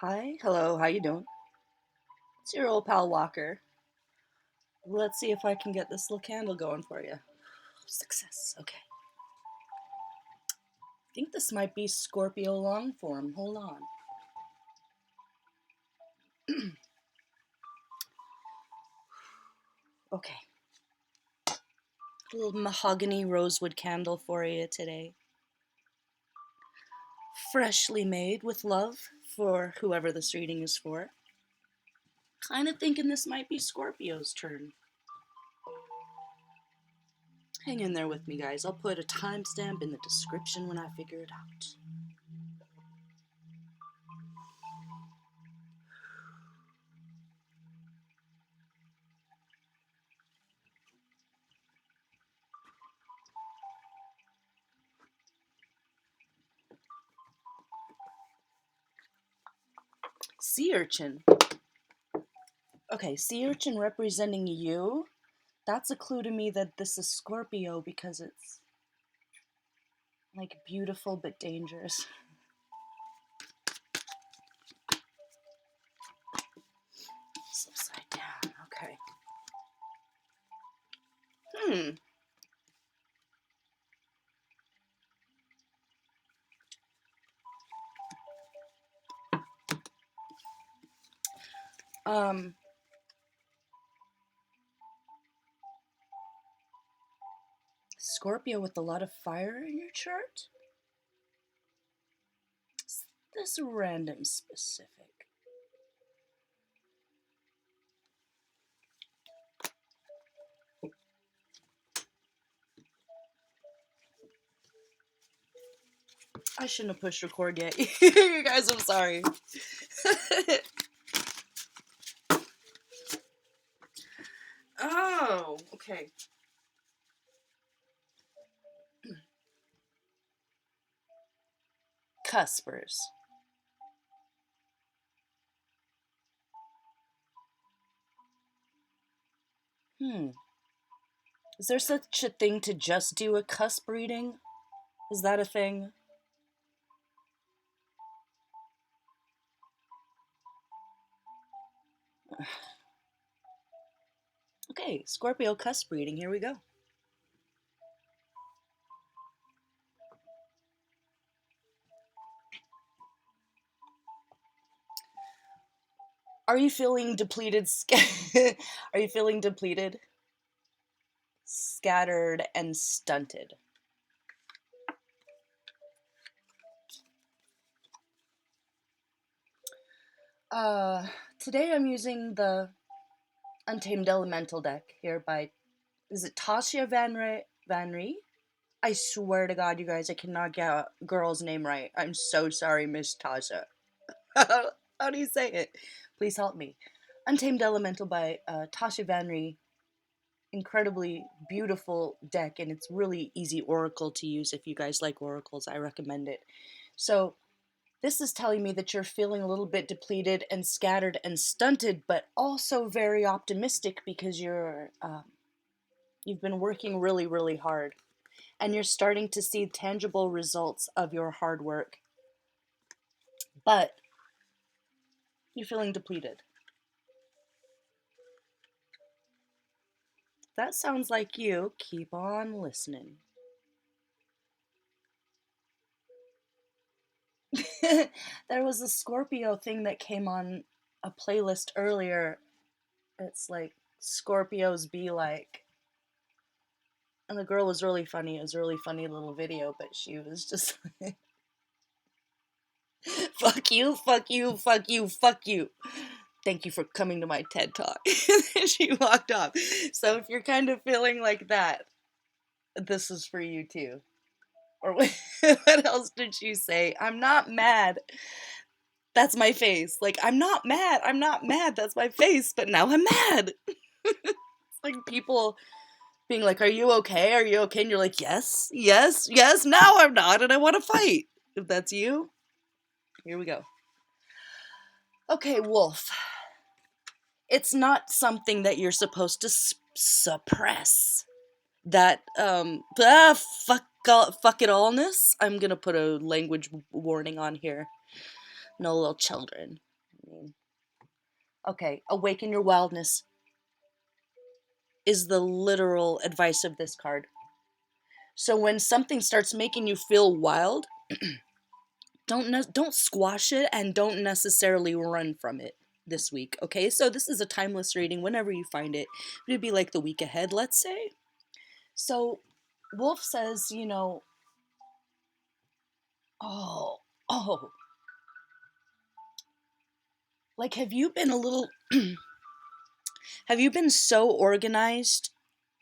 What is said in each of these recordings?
Hi, hello, how you doing? It's your old pal Walker. Let's see if I can get this little candle going for you. Success, okay. I think this might be Scorpio long form. Hold on. Okay. A little mahogany rosewood candle for you today. Freshly made with love for whoever this reading is for. Kind of thinking this might be Scorpio's turn. Hang in there with me, guys. I'll put a timestamp in the description when I figure it out. Sea urchin. Okay, sea urchin representing you. That's a clue to me that this is Scorpio because it's like beautiful but dangerous. It's upside down. Okay. Hmm. Um. Scorpio with a lot of fire in your chart? Is this random specific? I shouldn't have pushed record yet. You guys, I'm sorry. Oh, okay. Cuspers. Hmm. Is there such a thing to just do a cusp reading? Is that a thing? Okay, Scorpio cusp reading, here we go. Are you feeling depleted? Are you feeling depleted? Scattered and stunted. Today I'm using the Untamed Elemental deck here by, is it Tasha Van Ree? I swear to God, you guys, I cannot get a girl's name right. I'm so sorry, Miss Tasha. How do you say it? Please help me. Untamed Elemental by Tasha Van Ree. Incredibly beautiful deck, and it's really easy oracle to use. If you guys like oracles, I recommend it. So this is telling me that you're feeling a little bit depleted and scattered and stunted, but also very optimistic because you've been working really, really hard, and you're starting to see tangible results of your hard work. But you're feeling depleted. That sounds like you. Keep on listening. There was a Scorpio thing that came on a playlist earlier. It's like Scorpios be like, and the girl was really funny. It was a really funny little video, but she was just like, fuck you, fuck you, fuck you, fuck you. Thank you for coming to my TED Talk. And then she walked off. So if you're kind of feeling like that, this is for you too. Or what else did she say? I'm not mad. That's my face. Like, I'm not mad. I'm not mad. That's my face. But now I'm mad. It's like people being like, are you okay? Are you okay? And you're like, yes, yes, yes. Now I'm not. And I want to fight. If that's you, here we go. Okay, wolf. It's not something that you're supposed to suppress. That, fuck it allness. I'm gonna put a language warning on here. No little children. mean? Okay, awaken your wildness is the literal advice of this card. So when something starts making you feel wild, don't squash it and don't necessarily run from it this week. Okay, so this is a timeless reading whenever you find it. It'd be like the week ahead, let's say. So Wolf says, oh, oh, like have you been a little have you been so organized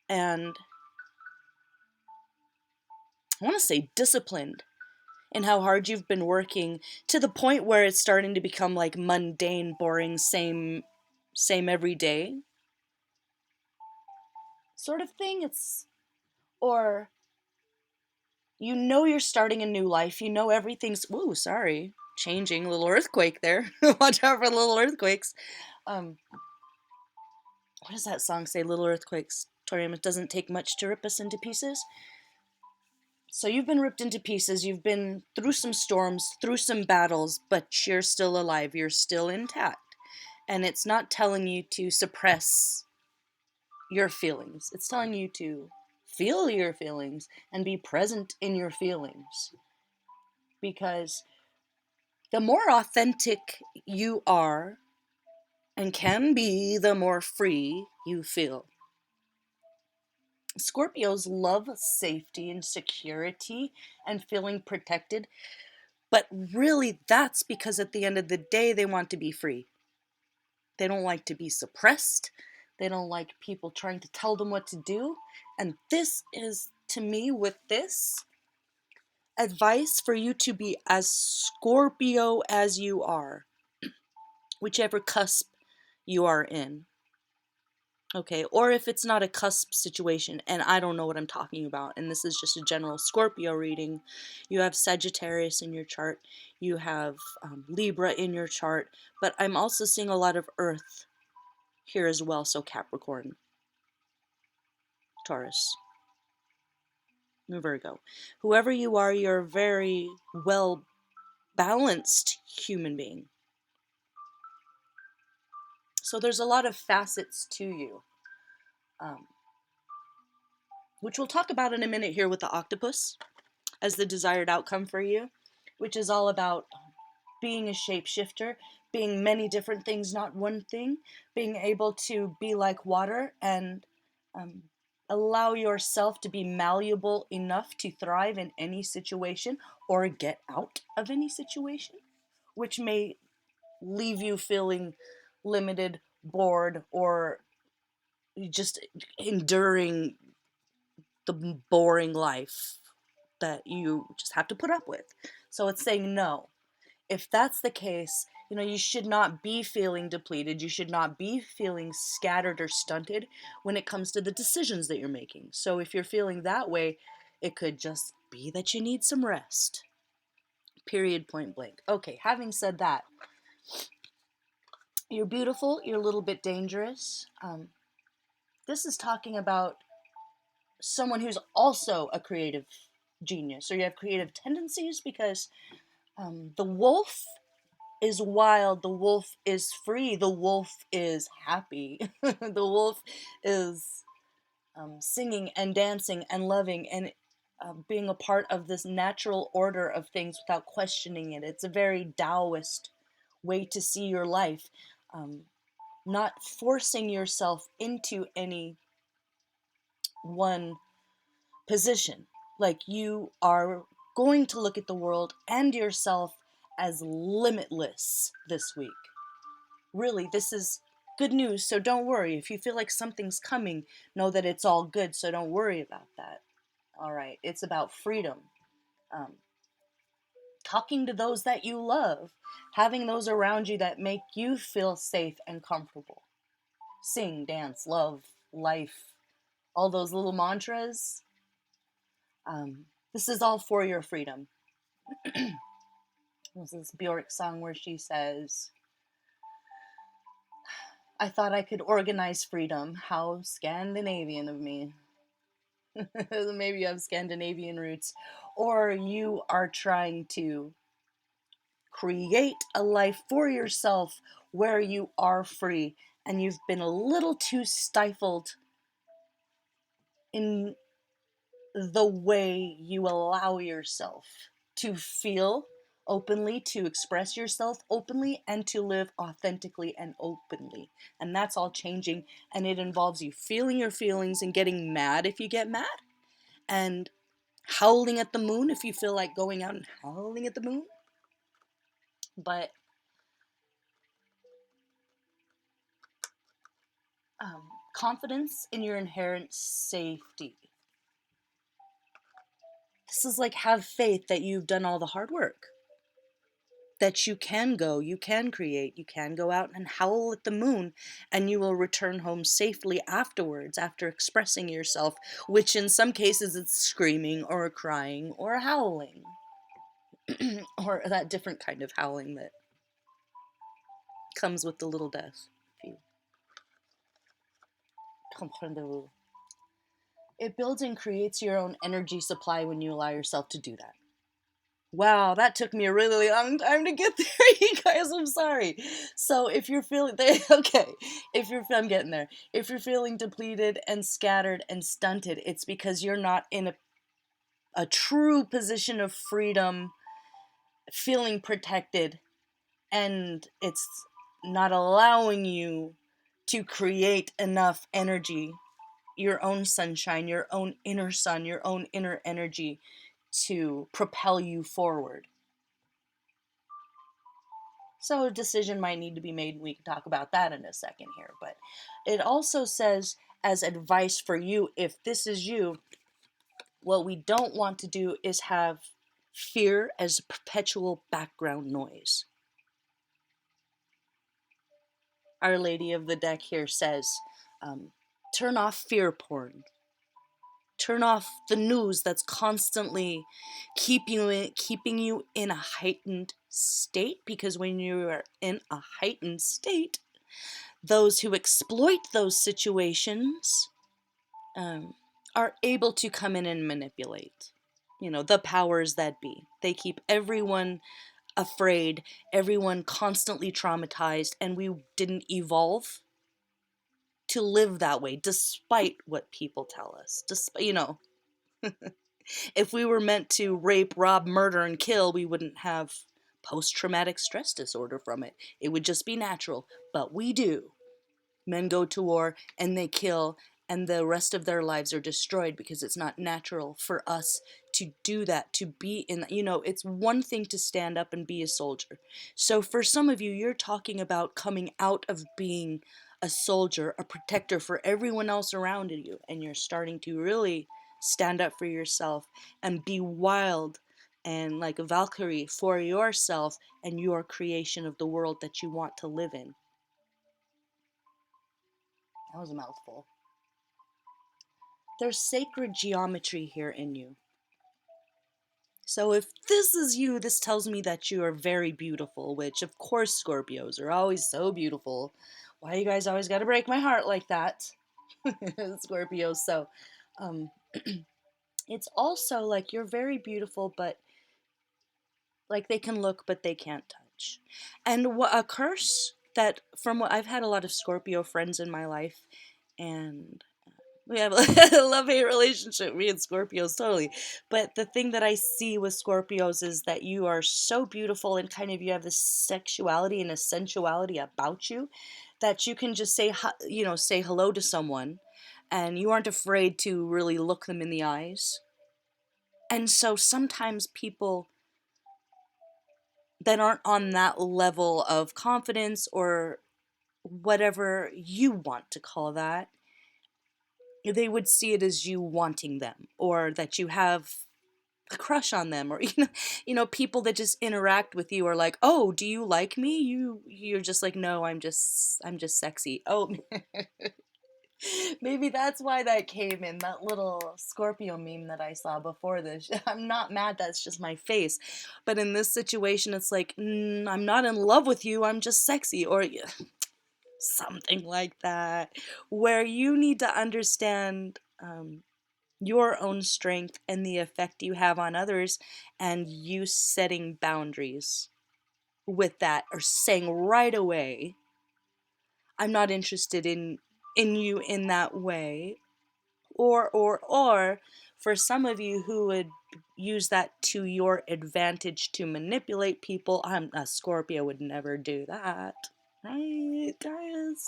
and I want to say disciplined in how hard you've been working to the point where it's starting to become like mundane, boring, same every day sort of thing? Or you're starting a new life, everything's, woo, sorry, changing, little earthquake there. Watch out for little earthquakes. What does that song say? Little earthquakes, Torium, it doesn't take much to rip us into pieces. So you've been ripped into pieces, you've been through some storms, through some battles, but you're still alive, you're still intact. And it's not telling you to suppress your feelings. It's telling you to feel your feelings and be present in your feelings. Because the more authentic you are and can be, the more free you feel. Scorpios love safety and security and feeling protected, but really that's because at the end of the day they want to be free. They don't like to be suppressed. They don't like people trying to tell them what to do. And this is, to me, with this, advice for you to be as Scorpio as you are, whichever cusp you are in. Okay, or if it's not a cusp situation and I don't know what I'm talking about, and this is just a general Scorpio reading, you have Sagittarius in your chart, you have Libra in your chart, but I'm also seeing a lot of Earth here as well, so Capricorn, Taurus, and Virgo. Whoever you are, you're a very well balanced human being. So there's a lot of facets to you, which we'll talk about in a minute here with the octopus as the desired outcome for you, which is all about being a shapeshifter, being many different things, not one thing, being able to be like water and allow yourself to be malleable enough to thrive in any situation or get out of any situation, which may leave you feeling limited, bored, or just enduring the boring life that you just have to put up with. So it's saying no. If that's the case, you should not be feeling depleted. You should not be feeling scattered or stunted when it comes to the decisions that you're making. So if you're feeling that way, it could just be that you need some rest. Period, point blank. Okay, having said that, you're beautiful, you're a little bit dangerous. This is talking about someone who's also a creative genius, or you have creative tendencies, because the wolf is wild, the wolf is free, the wolf is happy, the wolf is singing and dancing and loving and being a part of this natural order of things without questioning it. It's a very Taoist way to see your life, not forcing yourself into any one position. Like, you are going to look at the world and yourself as limitless this week. Really, this is good news, so don't worry. If you feel like something's coming, know that it's all good, so don't worry about that. All right, it's about freedom. Talking to those that you love, having those around you that make you feel safe and comfortable. Sing, dance, love, life, all those little mantras. This is all for your freedom. There's this Bjork song where she says, I thought I could organize freedom. How Scandinavian of me. Maybe you have Scandinavian roots. Or you are trying to create a life for yourself where you are free, and you've been a little too stifled in the way you allow yourself to feel openly, to express yourself openly, and to live authentically and openly. And that's all changing, and it involves you feeling your feelings and getting mad if you get mad, and howling at the moon if you feel like going out and howling at the moon. But confidence in your inherent safety. This is like, have faith that you've done all the hard work, that you can go, you can create, you can go out and howl at the moon, and you will return home safely afterwards, after expressing yourself, which in some cases it's screaming or crying or howling, or that different kind of howling that comes with the little death. Comprendez-vous? It builds and creates your own energy supply when you allow yourself to do that. Wow, that took me a really long time to get there, you guys. I'm sorry. So if you're feeling okay, I'm getting there. If you're feeling depleted and scattered and stunted, it's because you're not in a true position of freedom, feeling protected, and it's not allowing you to create enough energy, your own sunshine, your own inner sun, your own inner energy to propel you forward. So a decision might need to be made. We can talk about that in a second here. But it also says, as advice for you, if this is you, what we don't want to do is have fear as perpetual background noise. Our Lady of the Deck here says, turn off fear porn. Turn off the news that's constantly keeping you in a heightened state, because when you are in a heightened state, those who exploit those situations are able to come in and manipulate. You know, the powers that be. They keep everyone afraid, everyone constantly traumatized, and we didn't evolve to live that way, despite what people tell us. Despite, if we were meant to rape, rob, murder, and kill, we wouldn't have post-traumatic stress disorder from it. It would just be natural. But we do. Men go to war and they kill, and the rest of their lives are destroyed because it's not natural for us to do that, to be in, it's one thing to stand up and be a soldier. So for some of you, you're talking about coming out of being a soldier, a protector for everyone else around you, and you're starting to really stand up for yourself and be wild and like a Valkyrie for yourself and your creation of the world that you want to live in. That was a mouthful. There's sacred geometry here in you. So if this is you, this tells me that you are very beautiful, which of course Scorpios are always so beautiful. Why you guys always gotta break my heart like that? Scorpios. So it's also like you're very beautiful, but like they can look, but they can't touch. And what a curse that, from what I've had a lot of Scorpio friends in my life, and we have a love-hate relationship, me and Scorpios, totally. But the thing that I see with Scorpios is that you are so beautiful, and kind of you have this sexuality and a sensuality about you that you can just say hello to someone, and you aren't afraid to really look them in the eyes. And so sometimes people that aren't on that level of confidence, or whatever you want to call that, they would see it as you wanting them, or that you have a crush on them, or people that just interact with you are like, oh, do you like me? You're just like, no, I'm just sexy. Oh. Maybe that's why that came in that little Scorpio meme that I saw before this. I'm not mad, that's just my face. But in this situation, it's like, I'm not in love with you, I'm just sexy, or something like that, where you need to understand your own strength and the effect you have on others, and you setting boundaries. with that are saying right away, I'm not interested in you in that way. Or for some of you who would use that to your advantage to manipulate people, a Scorpio would never do that. Right, guys?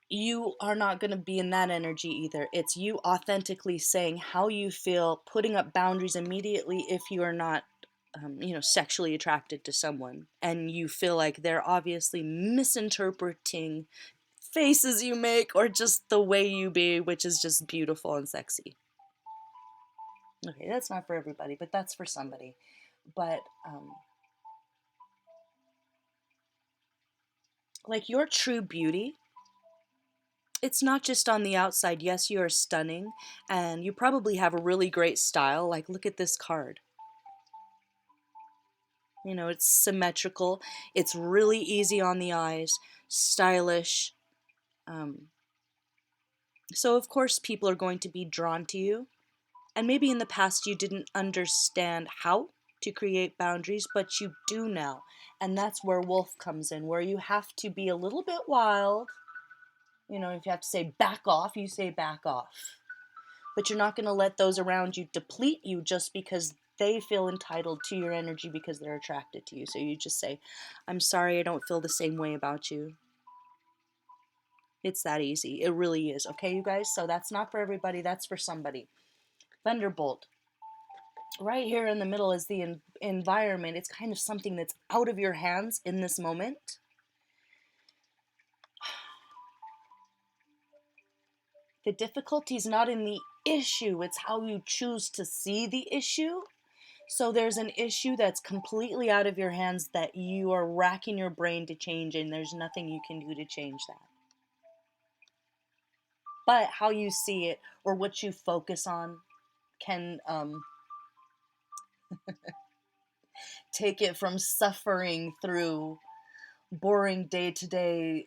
You are not going to be in that energy either. It's you authentically saying how you feel, putting up boundaries immediately if you are not, sexually attracted to someone and you feel like they're obviously misinterpreting faces you make or just the way you be, which is just beautiful and sexy. Okay, that's not for everybody, but that's for somebody. But, like your true beauty, it's not just on the outside. Yes, you are stunning and you probably have a really great style. Like, look at this card. You know, it's symmetrical, it's really easy on the eyes, stylish. Um, so, of course, people are going to be drawn to you. And maybe in the past you didn't understand how to create boundaries, but you do now. And that's where Wolf comes in, where you have to be a little bit wild. You know, if you have to say back off, you say back off. But you're not going to let those around you deplete you just because they feel entitled to your energy because they're attracted to you. So you just say, I'm sorry, I don't feel the same way about you. It's that easy. It really is. Okay, you guys? So that's not for everybody. That's for somebody. Thunderbolt. Right here in the middle is the environment. It's kind of something that's out of your hands in this moment. The difficulty is not in the issue, it's how you choose to see the issue. So there's an issue that's completely out of your hands that you are racking your brain to change, and there's nothing you can do to change that. But how you see it or what you focus on can take it from suffering through boring day-to-day.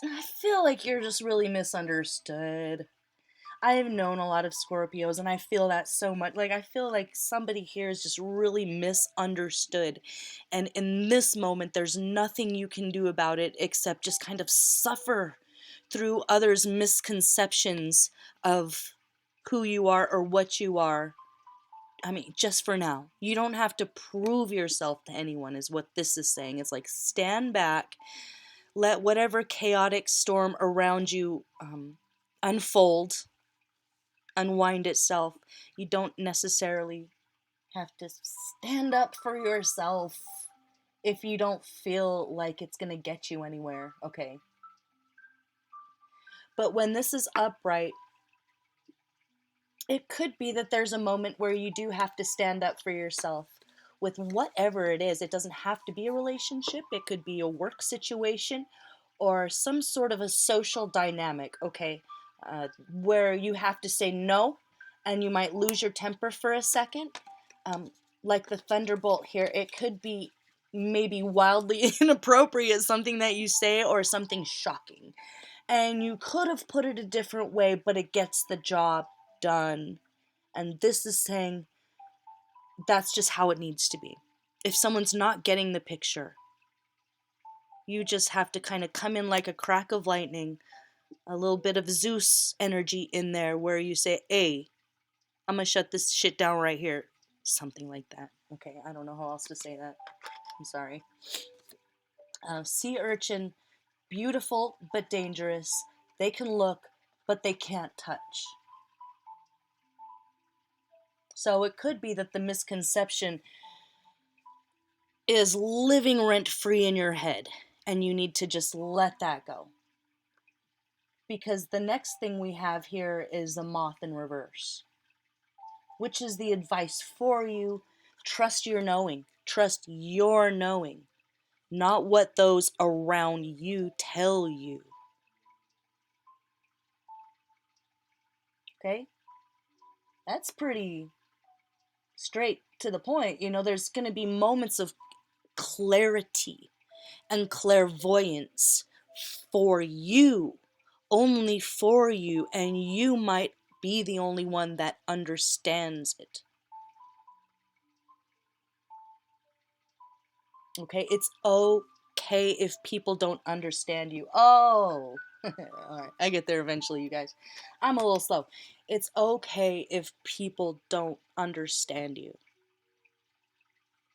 I feel like you're just really misunderstood. I've known a lot of Scorpios and I feel that so much. Like, I feel like somebody here is just really misunderstood. And in this moment, there's nothing you can do about it except just kind of suffer through others' misconceptions of who you are or what you are. I mean, just for now. You don't have to prove yourself to anyone, is what this is saying. It's like, stand back, let whatever chaotic storm around you unfold, unwind itself. You don't necessarily have to stand up for yourself if you don't feel like it's going to get you anywhere, okay? But when this is upright, it could be that there's a moment where you do have to stand up for yourself with whatever it is. It doesn't have to be a relationship, it could be a work situation or some sort of a social dynamic, okay? Where you have to say no and you might lose your temper for a second. Like the thunderbolt here, it could be maybe wildly inappropriate, something that you say or something shocking. And you could have put it a different way, but it gets the job done. And this is saying that's just how it needs to be. If someone's not getting the picture, you just have to kind of come in like a crack of lightning, a little bit of Zeus energy in there where you say, hey, I'm going to shut this shit down right here. Something like that. Okay, I don't know how else to say that. I'm sorry. Sea urchin, beautiful but dangerous. They can look, but they can't touch. So it could be that the misconception is living rent free in your head, and you need to just let that go. Because the next thing we have here is the moth in reverse, which is the advice for you. Trust your knowing. Trust your knowing, not what those around you tell you. Okay? That's pretty straight to the point. You know, there's going to be moments of clarity and clairvoyance for you, only for you, and you might be the only one that understands it. Okay, it's okay if people don't understand you. Oh, all right, I get there eventually, you guys. I'm a little slow. It's okay if people don't understand you.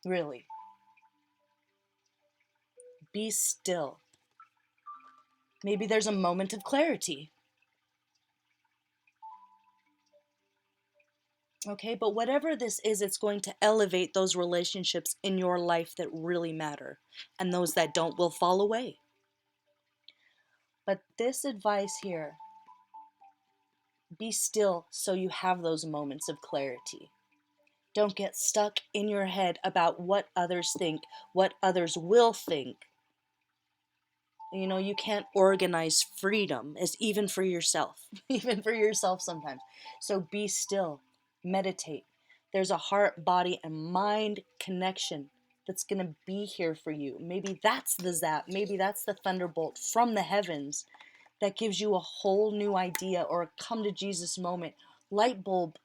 Really. Be still. Maybe there's a moment of clarity. Okay, but whatever this is, it's going to elevate those relationships in your life that really matter, and those that don't will fall away. But this advice here, be still so you have those moments of clarity. Don't get stuck in your head about what others think, what others will think. You know, you can't organize freedom as even for yourself, even for yourself sometimes. So be still, meditate. There's a heart, body, and mind connection that's going to be here for you. Maybe that's the zap, maybe that's the thunderbolt from the heavens that gives you a whole new idea or a come to Jesus moment, light bulb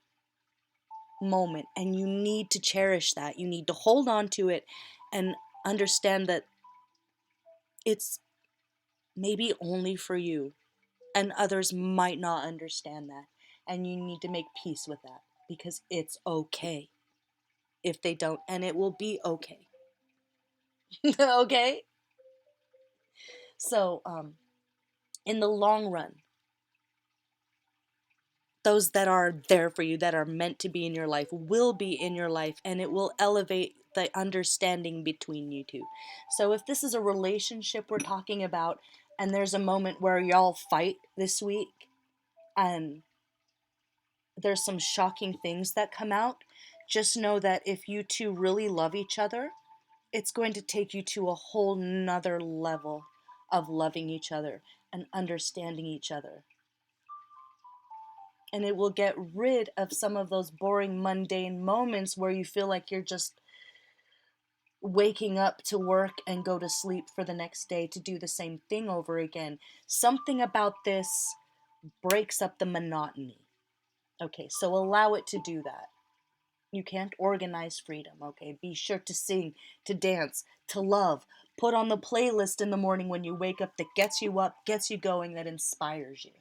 moment. And you need to cherish that. You need to hold on to it and understand that it's maybe only for you, and others might not understand that. And you need to make peace with that because it's okay if they don't, and it will be okay. Okay? So, in the long run, those that are there for you, that are meant to be in your life, will be in your life, and it will elevate the understanding between you two. So, if this is a relationship we're talking about, and there's a moment where y'all fight this week, and there's some shocking things that come out, just know that if you two really love each other, it's going to take you to a whole nother level of loving each other and understanding each other. And it will get rid of some of those boring, mundane moments where you feel like you're just waking up to work and go to sleep for the next day to do the same thing over again. Something about this breaks up the monotony. Okay, so allow it to do that. You can't organize freedom, okay? Be sure to sing, to dance, to love. Put on the playlist in the morning when you wake up that gets you up, gets you going, that inspires you.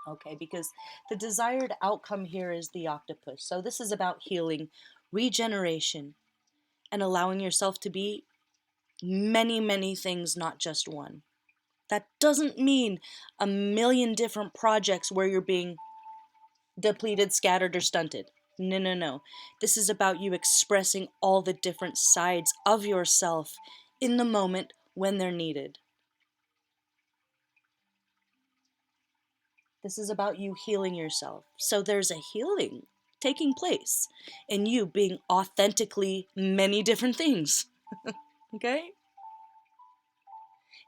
Okay, because the desired outcome here is the octopus. So this is about healing, regeneration, and allowing yourself to be many, many things, not just one. That doesn't mean a million different projects where you're being depleted, scattered, or stunted. No, no, no. This is about you expressing all the different sides of yourself in the moment when they're needed. This is about you healing yourself. So there's a healing taking place and you being authentically many different things. Okay?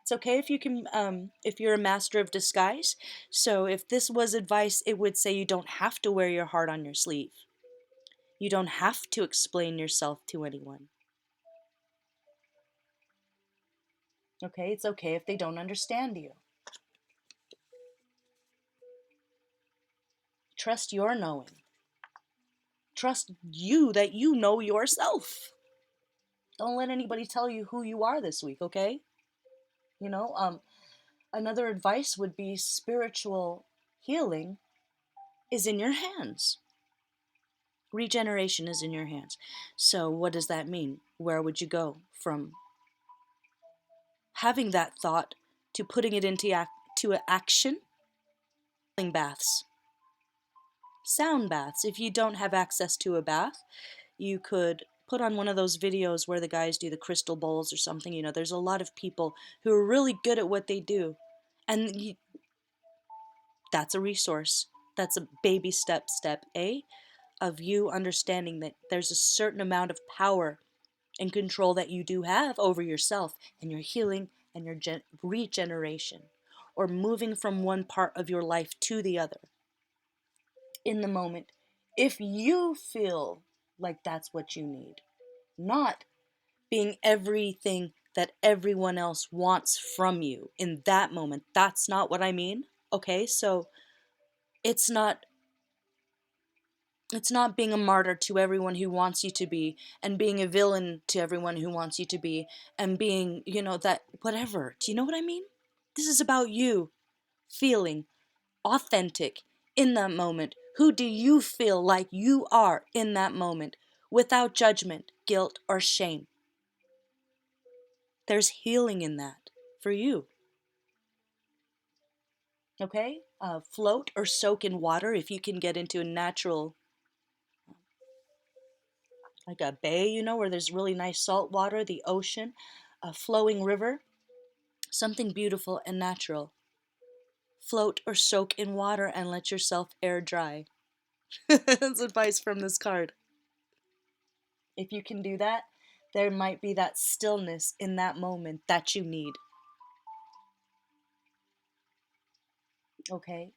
It's okay if you can, if you're a master of disguise. So if this was advice, it would say you don't have to wear your heart on your sleeve. You don't have to explain yourself to anyone. Okay? It's okay if they don't understand you. Trust your knowing. Trust you that you know yourself. Don't let anybody tell you who you are this week, okay? You know, another advice would be spiritual healing is in your hands. Regeneration is in your hands. So what does that mean? Where would you go from having that thought to putting it into action? Baths. Sound baths. If you don't have access to a bath, you could put on one of those videos where the guys do the crystal bowls or something. You know, there's a lot of people who are really good at what they do. And that's a resource. That's a baby step, step A, of you understanding that there's a certain amount of power and control that you do have over yourself and your healing and your regeneration, or moving from one part of your life to the other in the moment, if you feel like that's what you need, not being everything that everyone else wants from you in that moment. That's not what I mean. Okay, so it's not It's not being a martyr to everyone who wants you to be, and being a villain to everyone who wants you to be, and being, that whatever. Do you know what I mean? This is about you feeling authentic in that moment. Who do you feel like you are in that moment without judgment, guilt, or shame? There's healing in that for you. Okay? Float or soak in water if you can get into a natural, like a bay, where there's really nice salt water, the ocean, a flowing river, something beautiful and natural. Float or soak in water and let yourself air dry. That's advice from this card. If you can do that, there might be that stillness in that moment that you need. Okay?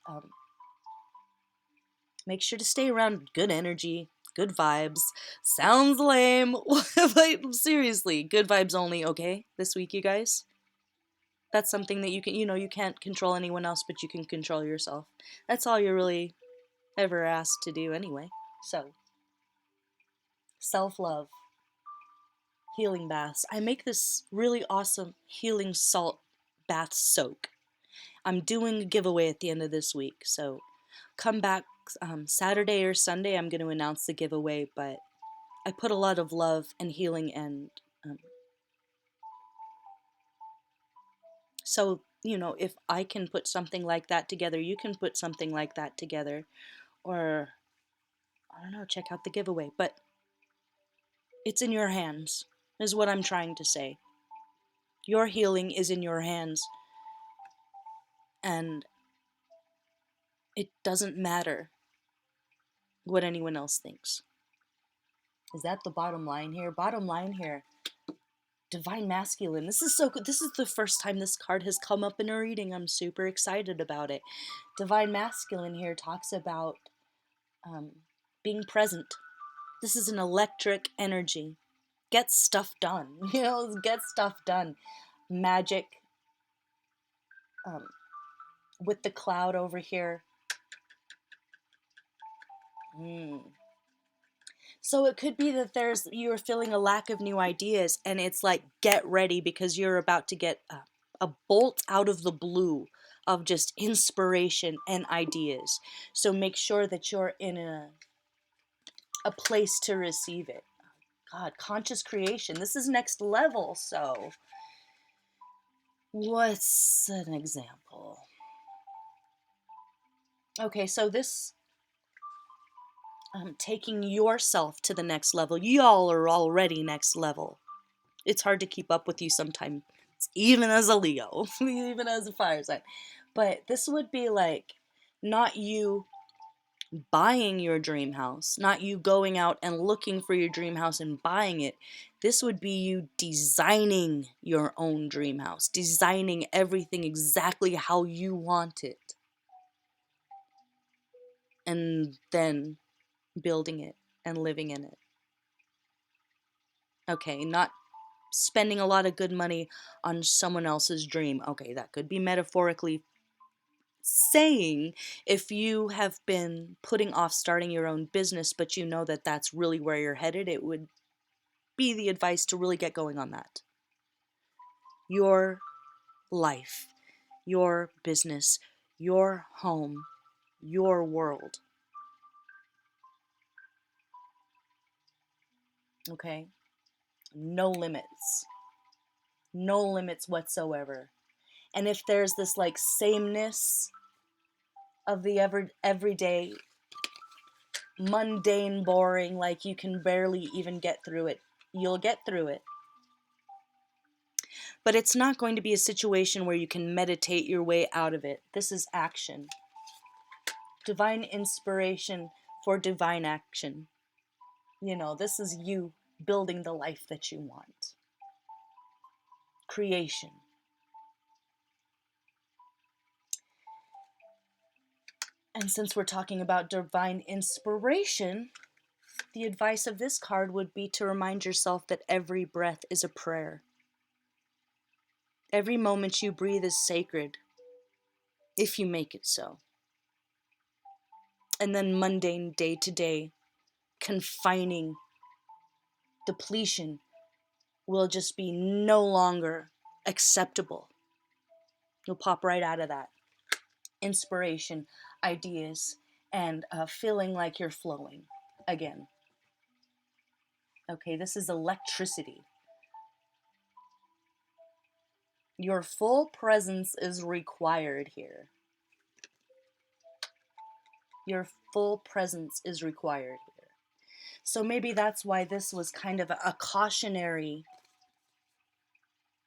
Make sure to stay around good energy, good vibes. Sounds lame, but seriously, good vibes only, okay? This week, you guys. That's something that you can, you can't control anyone else, but you can control yourself. That's all you're really ever asked to do anyway. So, self-love, healing baths. I make this really awesome healing salt bath soak. I'm doing a giveaway at the end of this week, so come back Saturday or Sunday. I'm going to announce the giveaway, but I put a lot of love and healing and so, if I can put something like that together, you can put something like that together. Or, I don't know, check out the giveaway. But it's in your hands, is what I'm trying to say. Your healing is in your hands. And it doesn't matter what anyone else thinks. Is that the bottom line here? Bottom line here. Divine Masculine. This is so good. This is the first time this card has come up in a reading. I'm super excited about it. Divine Masculine here talks about being present. This is an electric energy. Get stuff done. Get stuff done. Magic. With the cloud over here. So it could be that you're feeling a lack of new ideas, and it's like, get ready because you're about to get a bolt out of the blue of just inspiration and ideas. So make sure that you're in a place to receive it. God, conscious creation. This is next level. So what's an example? Okay, so this taking yourself to the next level. Y'all are already next level. It's hard to keep up with you sometimes, even as a Leo, even as a fire sign. But this would be like not you buying your dream house, not you going out and looking for your dream house and buying it. This would be you designing your own dream house, designing everything exactly how you want it, and then building it and living in it. Okay, not spending a lot of good money on someone else's dream. Okay, that could be metaphorically saying if you have been putting off starting your own business, but you know that that's really where you're headed, it would be the advice to really get going on that. Your life, your business, your home, your world. Okay? No limits. No limits whatsoever. And if there's this like sameness of the everyday, mundane, boring, like you can barely even get through it, you'll get through it. But it's not going to be a situation where you can meditate your way out of it. This is action. Divine inspiration for divine action. This is you building the life that you want. Creation. And since we're talking about divine inspiration, the advice of this card would be to remind yourself that every breath is a prayer. Every moment you breathe is sacred, if you make it so. And then mundane day to day confining depletion will just be no longer acceptable. You'll pop right out of that. Inspiration, ideas, and feeling like you're flowing again. Okay, this is electricity. Your full presence is required here. Your full presence is required here. So maybe that's why this was kind of a cautionary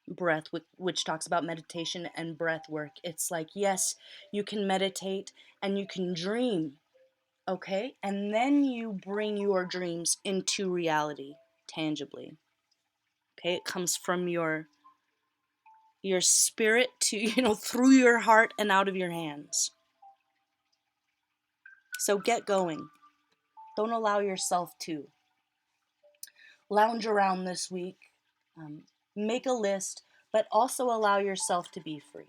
breath, which talks about meditation and breath work. It's like, yes, you can meditate and you can dream, okay? And then you bring your dreams into reality tangibly. Okay, it comes from your spirit to, through your heart and out of your hands. So get going. Don't allow yourself to lounge around this week. Make a list, but also allow yourself to be free.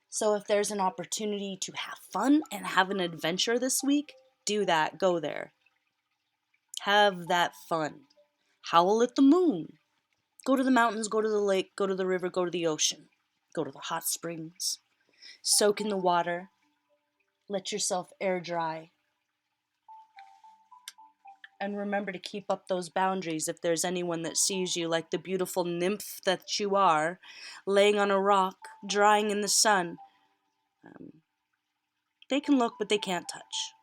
So if there's an opportunity to have fun and have an adventure this week, do that. Go there. Have that fun. Howl at the moon. Go to the mountains, go to the lake, go to the river, go to the ocean. Go to the hot springs. Soak in the water. Let yourself air dry. And remember to keep up those boundaries if there's anyone that sees you like the beautiful nymph that you are, laying on a rock, drying in the sun. They can look, but they can't touch.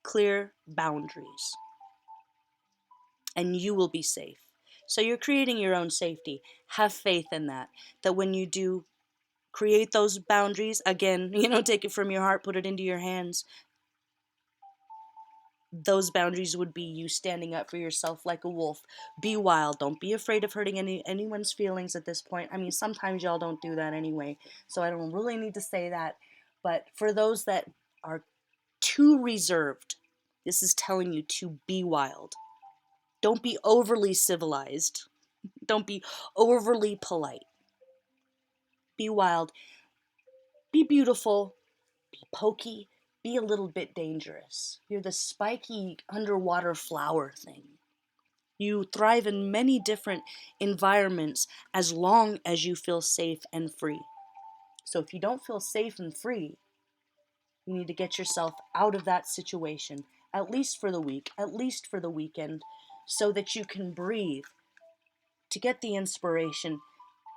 Clear boundaries. And you will be safe. So you're creating your own safety. Have faith in that. That when you do create those boundaries, again, take it from your heart, put it into your hands. Those boundaries would be you standing up for yourself like a wolf. Be wild. Don't be afraid of hurting anyone's feelings at this point. I mean, sometimes y'all don't do that anyway, so I don't really need to say that. But for those that are too reserved, this is telling you to be wild. Don't be overly civilized. Don't be overly polite. Be wild. Be beautiful. Be pokey. Be a little bit dangerous. You're the spiky underwater flower thing. You thrive in many different environments as long as you feel safe and free. So if you don't feel safe and free, you need to get yourself out of that situation, at least for the week, at least for the weekend, so that you can breathe, to get the inspiration,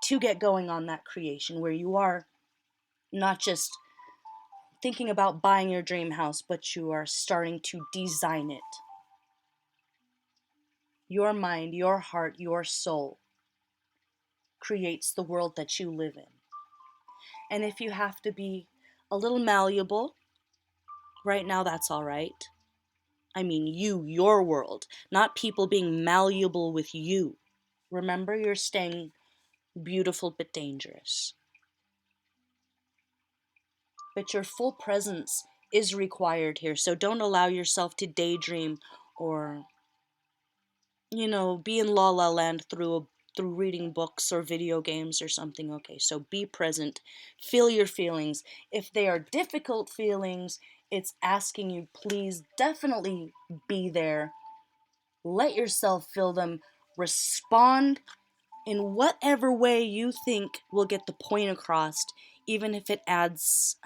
to get going on that creation where you are not just thinking about buying your dream house, but you are starting to design it. Your mind, your heart, your soul creates the world that you live in. And if you have to be a little malleable, right now that's all right. I mean your world, not people being malleable with you. Remember, you're staying beautiful but dangerous. But your full presence is required here, so don't allow yourself to daydream or, be in la la land through reading books or video games or something. Okay, so be present. Feel your feelings. If they are difficult feelings, it's asking you, please definitely be there. Let yourself feel them. Respond in whatever way you think will get the point across, even if it adds,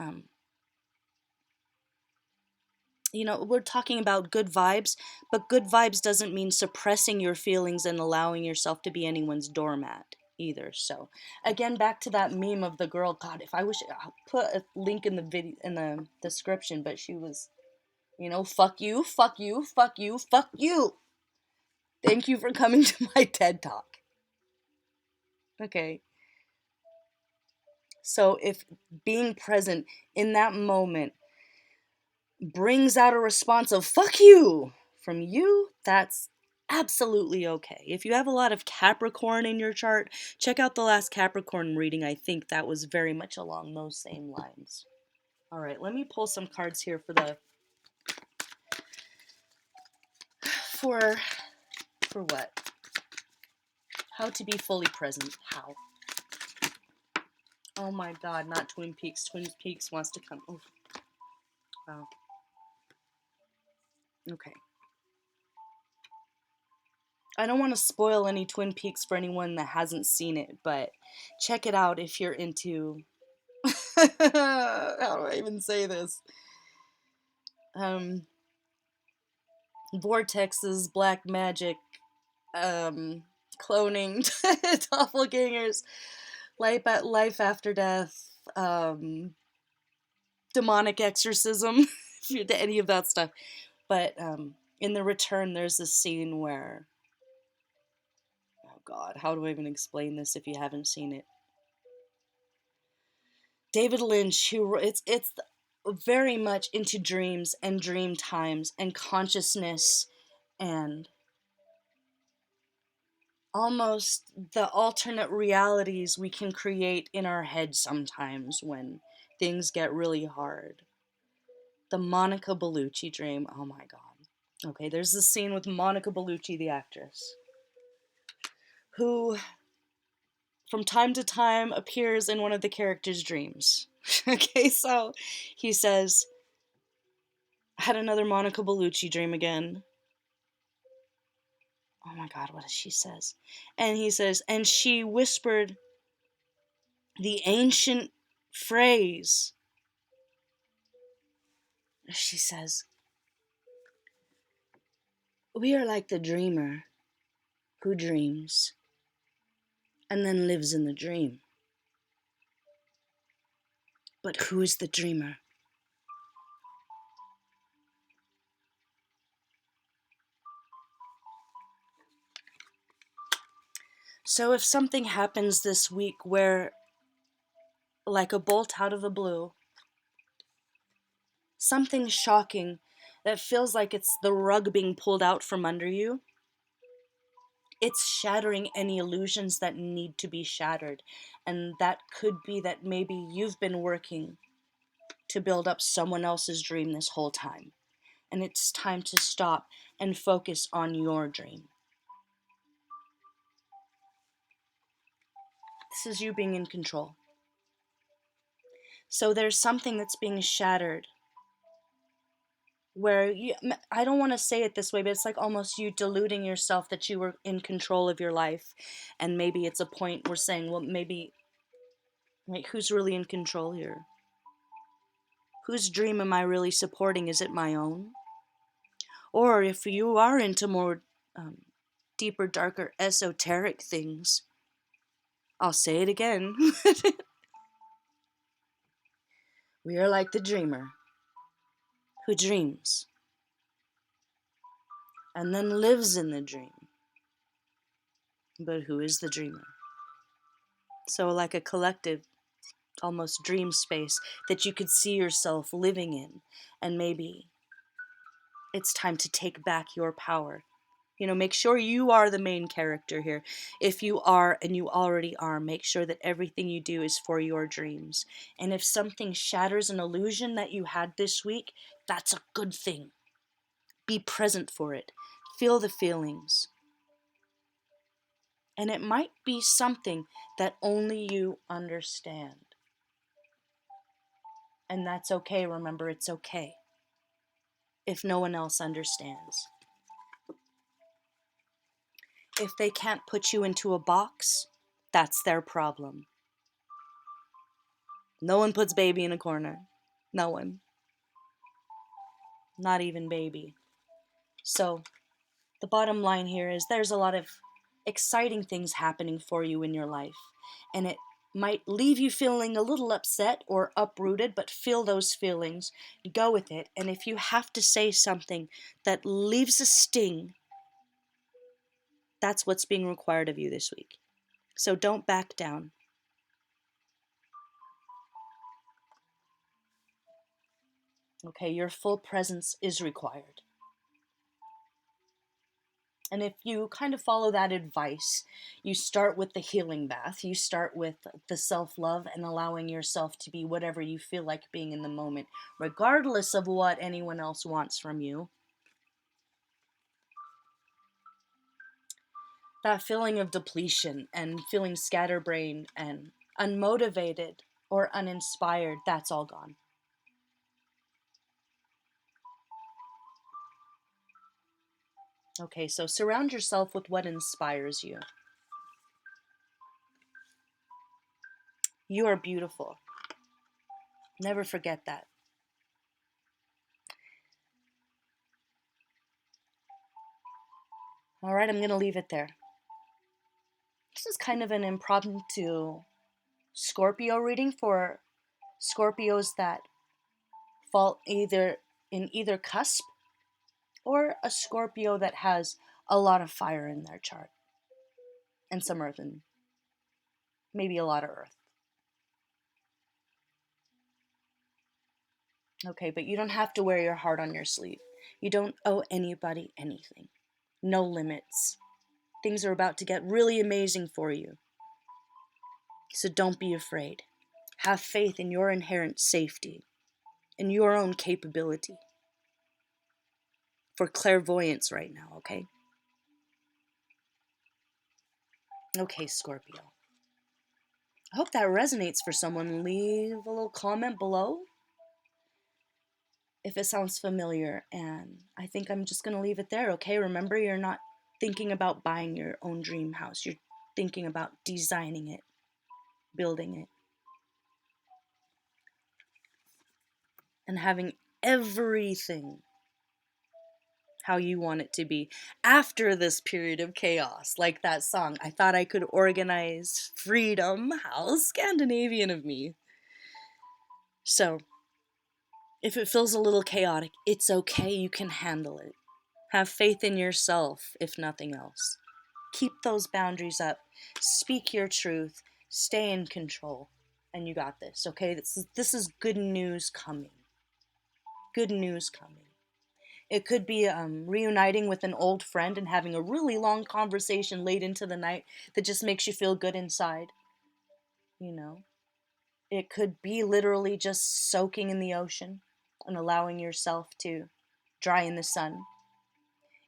we're talking about good vibes, but good vibes doesn't mean suppressing your feelings and allowing yourself to be anyone's doormat either. So again, back to that meme of the girl. God, if I wish I'll put a link in the video in the description, but she was, fuck you, fuck you, fuck you, fuck you. Thank you for coming to my TED Talk. Okay. So if being present in that moment brings out a response of fuck you from you, that's absolutely okay. If you have a lot of Capricorn in your chart, check out the last Capricorn reading. I think that was very much along those same lines. All right, let me pull some cards here for what? How to be fully present. How? Oh my God, not Twin Peaks. Twin Peaks wants to come. Oh, wow. Okay. I don't want to spoil any Twin Peaks for anyone that hasn't seen it, but check it out if you're into. How do I even say this? Vortexes, black magic, cloning, doppelgangers, life after death, demonic exorcism, if you're into any of that stuff. But in The Return, there's this scene where, oh God, how do I even explain this if you haven't seen it? David Lynch, who it's very much into dreams and dream times and consciousness and almost the alternate realities we can create in our head sometimes when things get really hard. The Monica Bellucci dream, oh my God. Okay, there's this scene with Monica Bellucci, the actress, who from time to time appears in one of the characters' dreams. Okay, so he says, I had another Monica Bellucci dream again. Oh my God, what does she says? And he says, and she whispered the ancient phrase. She says, we are like the dreamer who dreams and then lives in the dream. But who is the dreamer? So if something happens this week where, like a bolt out of the blue, something shocking that feels like it's the rug being pulled out from under you, it's shattering any illusions that need to be shattered. And that could be that maybe you've been working to build up someone else's dream this whole time. And it's time to stop and focus on your dream. This is you being in control. So there's something that's being shattered where you, I don't want to say it this way, but it's like almost you deluding yourself that you were in control of your life. And maybe it's a point we're saying, well, maybe, like, who's really in control here? Whose dream am I really supporting? Is it my own? Or if you are into more deeper, darker, esoteric things, I'll say it again. We are like the dreamer who dreams and then lives in the dream. But who is the dreamer? So like a collective, almost dream space that you could see yourself living in. And maybe it's time to take back your power. You know, make sure you are the main character here. If you are, and you already are, make sure that everything you do is for your dreams. And if something shatters an illusion that you had this week, that's a good thing. Be present for it. Feel the feelings. And it might be something that only you understand. And that's okay. Remember, it's okay if no one else understands. If they can't put you into a box, that's their problem. No one puts baby in a corner. No one. Not even baby. So, the bottom line here is there's a lot of exciting things happening for you in your life. And it might leave you feeling a little upset or uprooted, but feel those feelings. Go with it. And if you have to say something that leaves a sting, that's what's being required of you this week. So don't back down. Okay, your full presence is required. And if you kind of follow that advice, you start with the healing bath, you start with the self-love and allowing yourself to be whatever you feel like being in the moment, regardless of what anyone else wants from you. That feeling of depletion and feeling scatterbrained and unmotivated or uninspired, that's all gone. Okay, so surround yourself with what inspires you. You are beautiful. Never forget that. All right, I'm going to leave it there. This is kind of an impromptu Scorpio reading for Scorpios that fall in either cusp, or a Scorpio that has a lot of fire in their chart and some earth, and maybe a lot of earth. Okay, but you don't have to wear your heart on your sleeve. You don't owe anybody anything. No limits. Things are about to get really amazing for you. So don't be afraid. Have faith in your inherent safety, in your own capability for clairvoyance right now, okay? Okay, Scorpio. I hope that resonates for someone. Leave a little comment below if it sounds familiar, and I think I'm just going to leave it there, okay? Remember, you're not thinking about buying your own dream house. You're thinking about designing it, building it, and having everything how you want it to be after this period of chaos. Like that song, I thought I could organize freedom. How Scandinavian of me. So, if it feels a little chaotic, it's okay. You can handle it. Have faith in yourself, if nothing else. Keep those boundaries up. Speak your truth. Stay in control. And you got this, okay? This is good news coming. Good news coming. It could be reuniting with an old friend and having a really long conversation late into the night that just makes you feel good inside. You know, it could be literally just soaking in the ocean and allowing yourself to dry in the sun.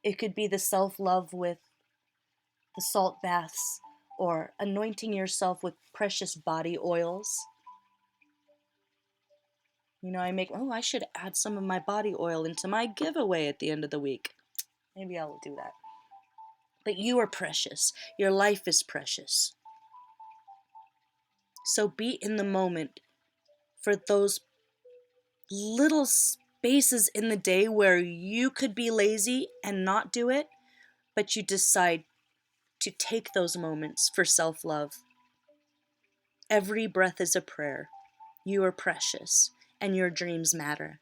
It could be the self-love with the salt baths, or anointing yourself with precious body oils. You know, I should add some of my body oil into my giveaway at the end of the week. Maybe I'll do that. But you are precious. Your life is precious. So be in the moment for those little spaces in the day where you could be lazy and not do it, but you decide to take those moments for self-love. Every breath is a prayer. You are precious, and your dreams matter.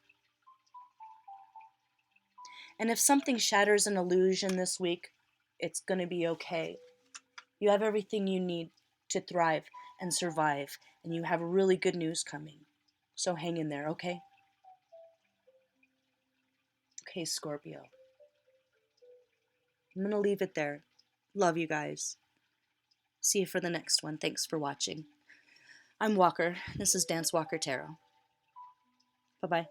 And if something shatters an illusion this week, it's going to be okay. You have everything you need to thrive and survive, and you have really good news coming. So hang in there, okay? Okay, Scorpio. I'm going to leave it there. Love you guys. See you for the next one. Thanks for watching. I'm Walker. This is Dance Walker Tarot. Bye-bye.